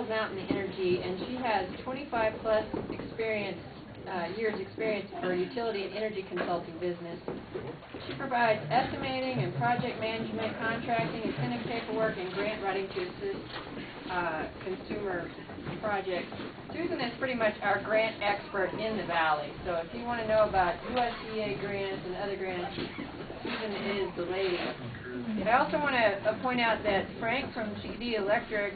Mountain Energy, and she has 25 plus years experience for utility and energy consulting business. She provides estimating and project management, contracting, incentive paperwork, and grant writing to assist consumer projects. Susan is pretty much our grant expert in the Valley, so if you want to know about USDA grants and other grants, Susan is the lady. And I also want to point out that Frank from CD Electric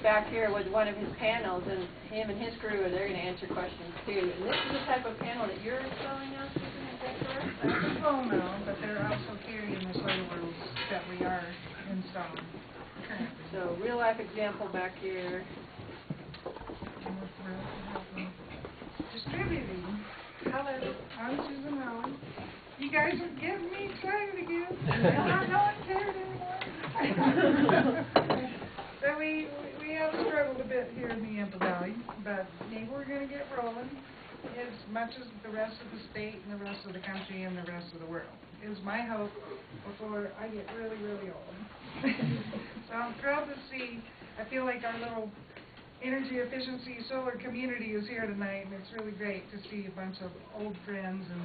back here with one of his panels, and him and his crew, they're going to answer questions too. And this is the type of panel that you're installing now, Susan, is that correct? Well, no, but they're also carrying the solar rules that we are installing currently. So, real life example back here. Distributing. Hello, I'm Susan Holland. You guys are getting me excited again. I'm not cared anymore. So we have struggled a bit here in the Yampa Valley, but maybe we're going to get rolling as much as the rest of the state and the rest of the country and the rest of the world is my hope before I get really, really old. So I'm thrilled to see, I feel like our little energy efficiency solar community is here tonight, and it's really great to see a bunch of old friends and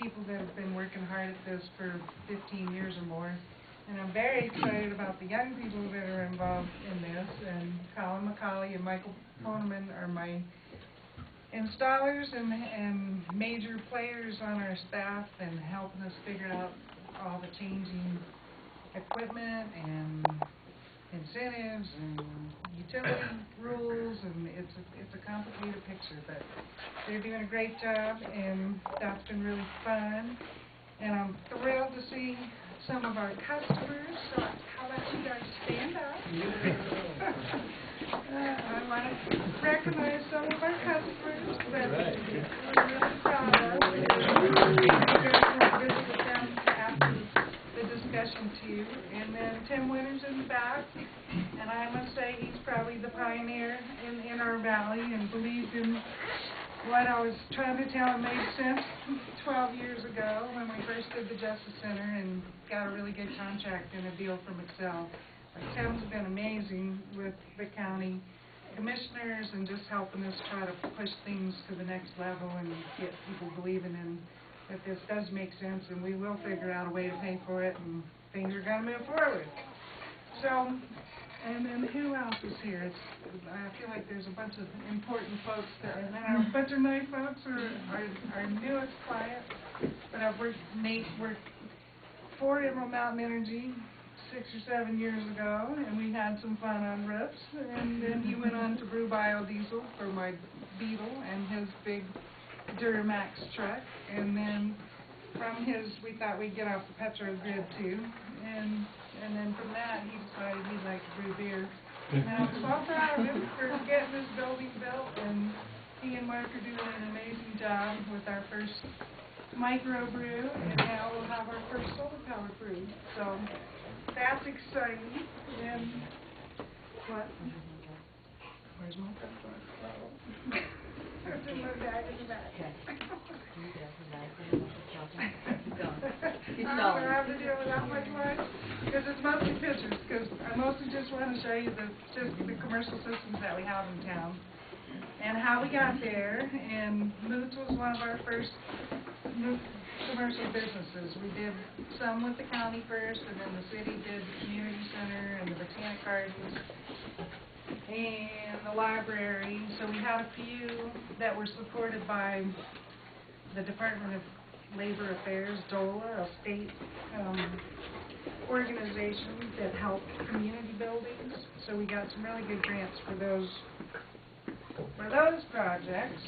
people that have been working hard at this for 15 years or more. And I'm very excited about the young people that are involved in this, and Colin, McCaulley, and Michael Poneman are my installers and major players on our staff and helping us figure out all the changing equipment and incentives and utility rules, and it's a complicated picture, but they're doing a great job, and that's been really fun. And I'm thrilled to see some of our customers. So how about you guys stand up? I want to recognize some of our customers that we're really proud of. We're going to visit with them after the discussion too. And then Tim Winters in the back. And I must say he's probably the pioneer in our valley and believed in what I was trying to tell him made sense 12 years ago when we first did the Justice Center and got a really good contract and a deal from Excel. Tim's been amazing with the county commissioners and just helping us try to push things to the next level and get people believing in that this does make sense, and we will figure out a way to pay for it, and things are going to move forward. So, and then who else is here? I feel like there's a bunch of important folks there, and then our veterinary folks are our newest client. But I've worked for Emerald Mountain Energy 6 or 7 years ago, and we had some fun on rips. And then he went on to brew biodiesel for my Beetle and his big Duramax truck. And then from his, we thought we'd get off the petro grid too. And then from that, he decided he'd like to brew beer. And I'm so proud of him for getting this building built, and he and Mark are doing an amazing job with our first microbrew, and now we'll have our first solar power brew. So that's exciting. And what? Where's my cup? It's in my bag in the back. I don't have to deal with that much lunch because it's mostly pictures, because I mostly just want to show you the commercial systems that we have in town and how we got there. And Moots was one of our first commercial businesses. We did some with the county first, and then the city did the community center and the botanic gardens and the library. So we had a few that were supported by the Department of Labor Affairs, DOLA, a state organization that helped community buildings. So we got some really good grants for those projects.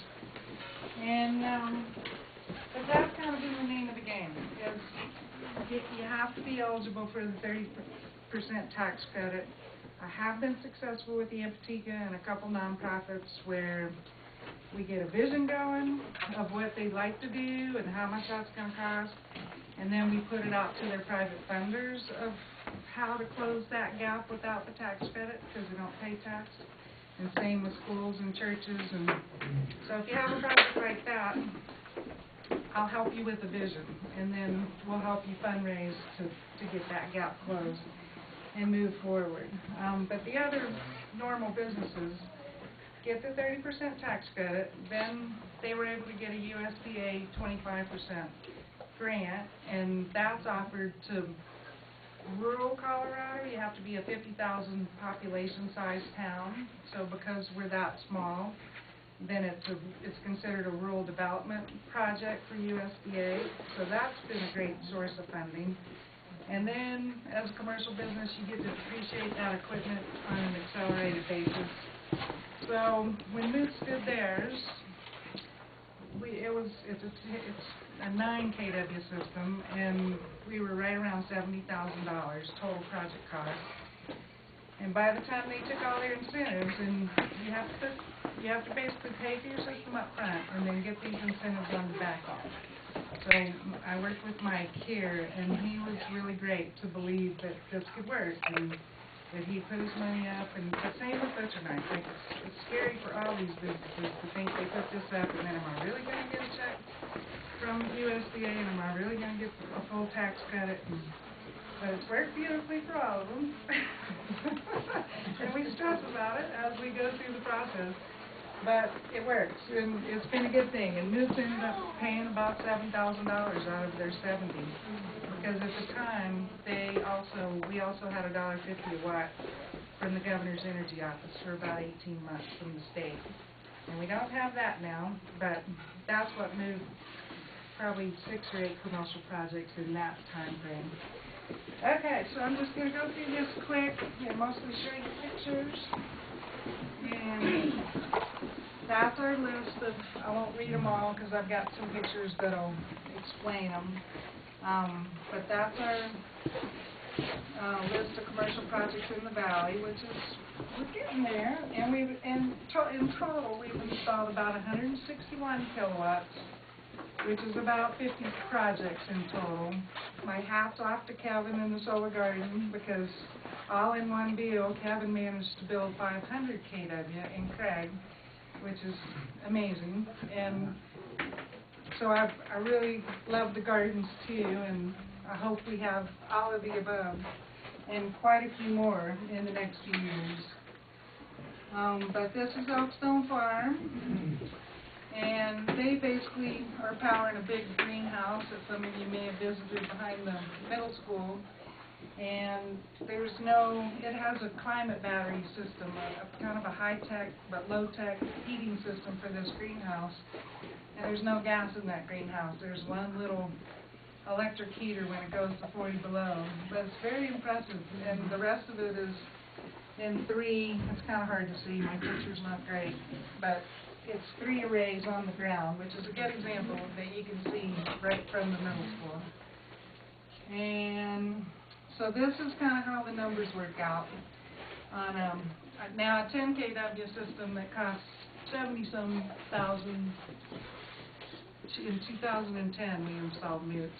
And but that's kind of been the name of the game. Is you have to be eligible for the 30% tax credit. I have been successful with the Ampatica and a couple nonprofits where we get a vision going of what they'd like to do and how much that's going to cost, and then we put it out to their private funders of how to close that gap without the tax credit because they don't pay tax, and same with schools and churches. And so if you have a project like that, I'll help you with the vision, and then we'll help you fundraise to get that gap closed. and move forward. But the other normal businesses get the 30% tax credit, then they were able to get a USDA 25% grant, and that's offered to rural Colorado. You have to be a 50,000 population size town, so because we're that small, then it's considered a rural development project for USDA, so that's been a great source of funding. And then, as a commercial business, you get to depreciate that equipment on an accelerated basis. So when Moots did theirs, it's a 9 kW system, and we were right around $70,000 total project cost. And by the time they took all their incentives, and you have to basically pay for your system up front, and then get these incentives on the back end. So I worked with Mike here, and he was really great to believe that this could work, and that he put his money up. And the same with butcher knives. Like it's scary for all these businesses to think they put this up, and then am I really going to get a check from USDA, and am I really going to get a full tax credit? But it's worked beautifully for all of them. And we stress about it as we go through the process. But it works, and it's been a good thing. And Moots ended up paying about $7,000 out of their 70, because at the time we also had $1.50 a watt from the governor's energy office for about 18 months from the state, and we don't have that now. But that's what moved probably 6 or 8 commercial projects in that time frame. Okay, so I'm just going to go through this quick and mostly show you pictures. And that's our list of, I won't read them all because I've got some pictures that'll explain them. But that's our list of commercial projects in the valley, which is, we're getting there. And in total, we've installed about 161 kilowatts, which is about 50 projects in total. My hat's off to Kevin in the Solar Garden, because all in one deal, Kevin managed to build 500 kW in Craig, which is amazing. And so I really love the gardens too, and I hope we have all of the above and quite a few more in the next few years. But this is Oakstone Farm, and they basically are powering a big greenhouse that some of you may have visited behind the middle school. And it has a climate battery system, a kind of a high-tech but low-tech heating system for this greenhouse. And there's no gas in that greenhouse. There's one little electric heater when it goes to 40 below. But it's very impressive, and the rest of it is in 3, it's kind of hard to see, my picture's not great, but it's 3 arrays on the ground, which is a good example that you can see right from the middle school. And so this is kind of how the numbers work out. On now a 10 kW system that costs 70-some thousand. In 2010 we installed Moots.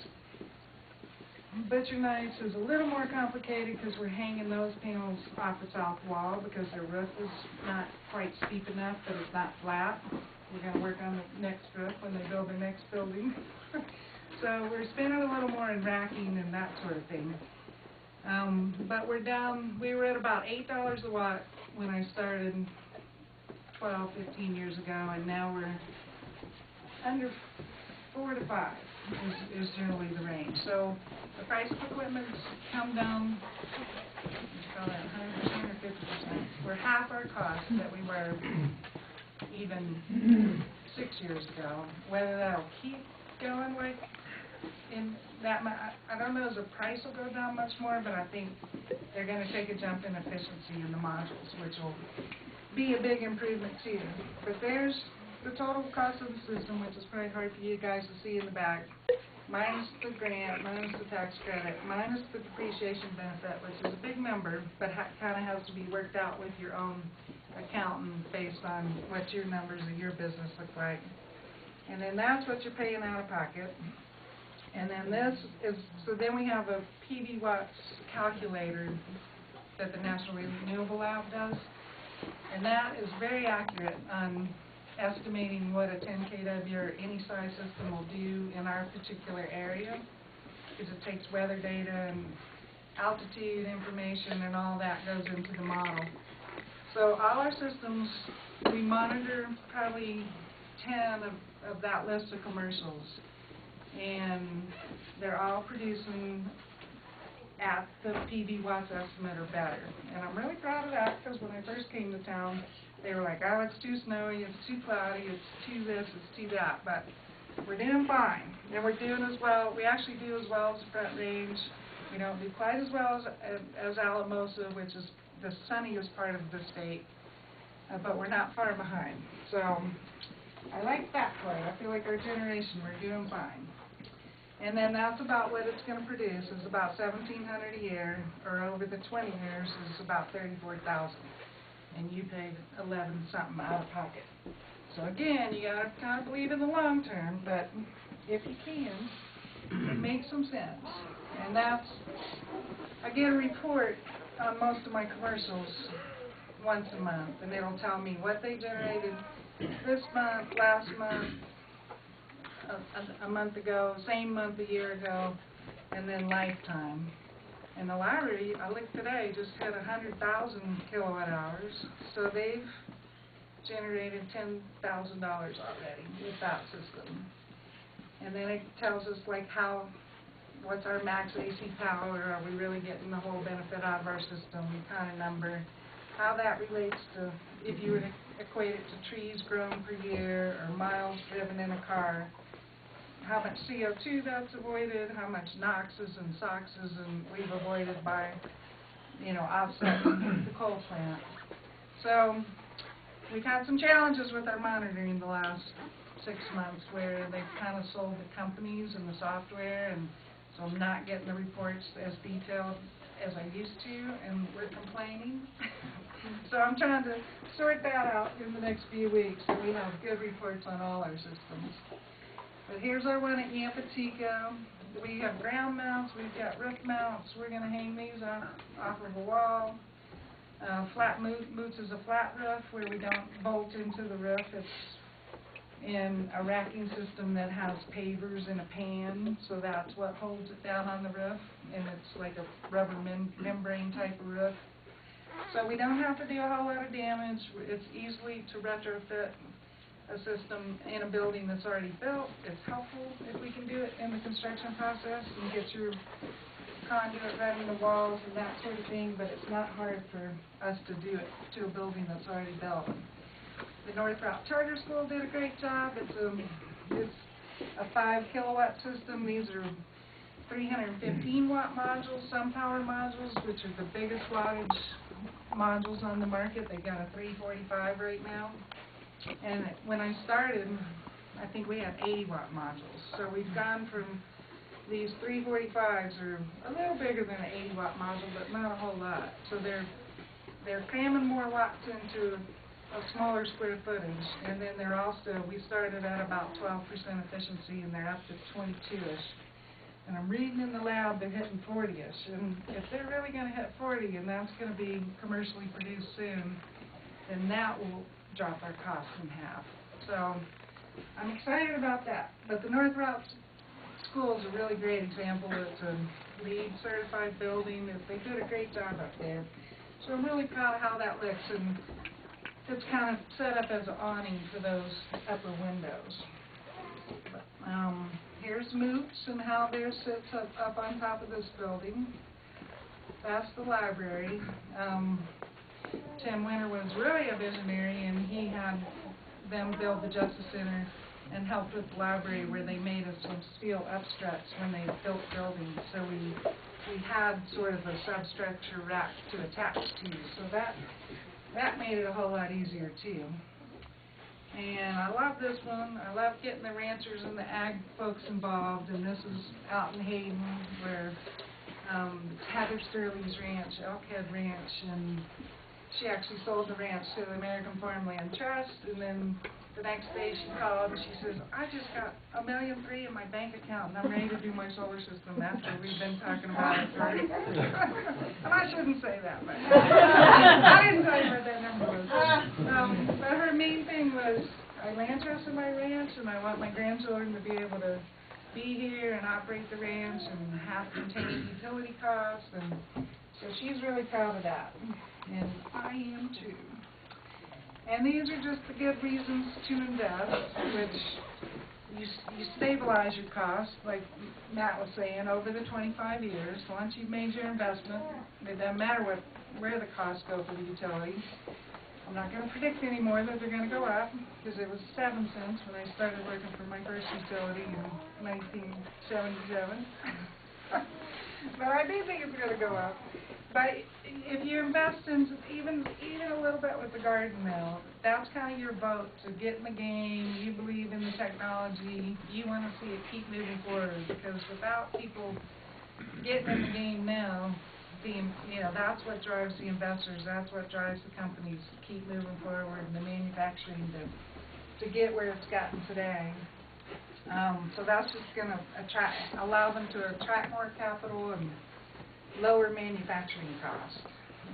Butcher knives is a little more complicated because we're hanging those panels off the south wall because their roof is not quite steep enough, but it's not flat. We're going to work on the next roof when they build the next building. So we're spending a little more in racking and that sort of thing. But we're down, we were at about $8 a watt when I started 12, 15 years ago, and now we're under 4 to 5 is generally the range. So the price of equipment's come down, let's call it 100% or 50%. We're half our cost that we were even 6 years ago. Whether that'll keep going like in that, I don't know if the price will go down much more, but I think they're going to take a jump in efficiency in the modules, which will be a big improvement too. But there's the total cost of the system, which is probably hard for you guys to see in the back, minus the grant, minus the tax credit, minus the depreciation benefit, which is a big number, but kind of has to be worked out with your own accountant based on what your numbers of your business look like. And then that's what you're paying out of pocket. And then this is, so then we have a PV watts calculator that the National Renewable Lab does, and that is very accurate on estimating what a 10 kW or any size system will do in our particular area, because it takes weather data and altitude information and all that goes into the model. So all our systems, we monitor probably 10 of that list of commercials, and they're all producing at the PV watts estimate or better. And I'm really proud of that, because when I first came to town, they were like, oh, it's too snowy, it's too cloudy, it's too this, it's too that. But we're doing fine, and we're doing as well. We actually do as well as the Front Range. We don't do quite as well as Alamosa, which is the sunniest part of the state, but we're not far behind. So I like that part. I feel like our generation, we're doing fine. And then that's about what it's going to produce, is about $1,700 a year, or over the 20 years is about $34,000, and you paid 11 something out of pocket. So again, you got to kind of believe in the long term, but if you can, it makes some sense. And that's, I get a report on most of my commercials once a month, and it'll tell me what they generated this month, last month, a month ago, same month a year ago, and then lifetime. And the library, I looked today, just hit 100,000 kilowatt hours, so they've generated $10,000 already with that system. And then it tells us like what's our max AC power, are we really getting the whole benefit out of our system, kind of number, how that relates to, if you would equate it to trees grown per year or miles driven in a car, how much CO2 that's avoided, how much NOxes and SOxes and we've avoided by, offsetting the coal plant. So we've had some challenges with our monitoring the last 6 months, where they've kind of sold the companies and the software, and so I'm not getting the reports as detailed as I used to, and we're complaining. So I'm trying to sort that out in the next few weeks, so we have good reports on all our systems. But here's our one at Yampatika. We have ground mounts, we've got roof mounts. We're going to hang these off of a wall. Flat Moots is a flat roof where we don't bolt into the roof. It's in a racking system that has pavers in a pan, so that's what holds it down on the roof, and it's like a rubber membrane type of roof. So we don't have to do a whole lot of damage. It's easily to retrofit a system in a building that's already built. It's helpful if we can do it in the construction process and get your conduit running the walls and that sort of thing, but it's not hard for us to do it to a building that's already built. The North Route Charter School did a great job. It's a 5 kilowatt system. These are 315 watt modules, some power modules, which are the biggest wattage modules on the market. They've got a 345 right now. And when I started, I think we had 80 watt modules. So we've gone from these 345s are a little bigger than an 80 watt module, but not a whole lot. So they're cramming more watts into a smaller square footage. And then they're also, we started at about 12% efficiency, and they're up to 22-ish. And I'm reading in the lab they're hitting 40-ish. And if they're really going to hit 40, and that's going to be commercially produced soon, then that will drop our costs in half. So I'm excited about that. But the North Route School is a really great example. It's a LEED certified building. They did a great job up there. So I'm really proud of how that looks, and it's kind of set up as an awning for those upper windows. Here's Moots and how theirs sits up on top of this building. That's the library. Tim Winter was really a visionary, and he had them build the Justice Center and helped with the library, where they made us some steel upstruts when they built buildings. So we had sort of a substructure rack to attach to. So that made it a whole lot easier too. And I love this one. I love getting the ranchers and the ag folks involved. And this is out in Hayden, where Heather Sterling's ranch, Elkhead Ranch, and she actually sold the ranch to the American Farmland Trust, and then the next day she called and she says, I just got $1.3 million in my bank account, and I'm ready to do my solar system after we've been talking about it for and I shouldn't say that, but I didn't tell you what that number was. But her main thing was, I land trusted my ranch, and I want my grandchildren to be able to be here and operate the ranch and have to contain utility costs, and so she's really proud of that, and I am too. And these are just the good reasons to invest, which you stabilize your costs, like Matt was saying, over the 25 years. Once you've made your investment, it doesn't matter where the costs go for the utility. I'm not going to predict anymore that they're going to go up, because it was 7 cents when I started working for my first utility in 1977. But I do think it's going to go up. But if you invest in even a little bit with the garden mill, that's kind of your boat to get in the game. You believe in the technology. You want to see it keep moving forward, because without people getting in the game now, that's what drives the investors. That's what drives the companies to keep moving forward and the manufacturing to get where it's gotten today. So that's just going to allow them to attract more capital and lower manufacturing costs.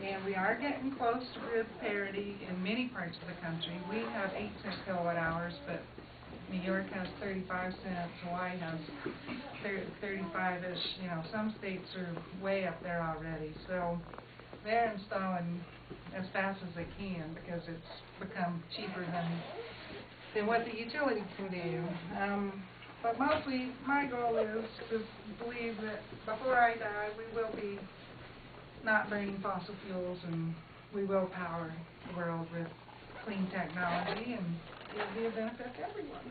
And we are getting close to grid parity in many parts of the country. We have 8-cent kilowatt hours, but New York has 35 cents, Hawaii has 35-ish. Some states are way up there already. So they're installing as fast as they can, because it's become cheaper than what the utility can do. But mostly, my goal is to believe that before I die, we will be not burning fossil fuels, and we will power the world with clean technology, and it'll be a benefit to everyone.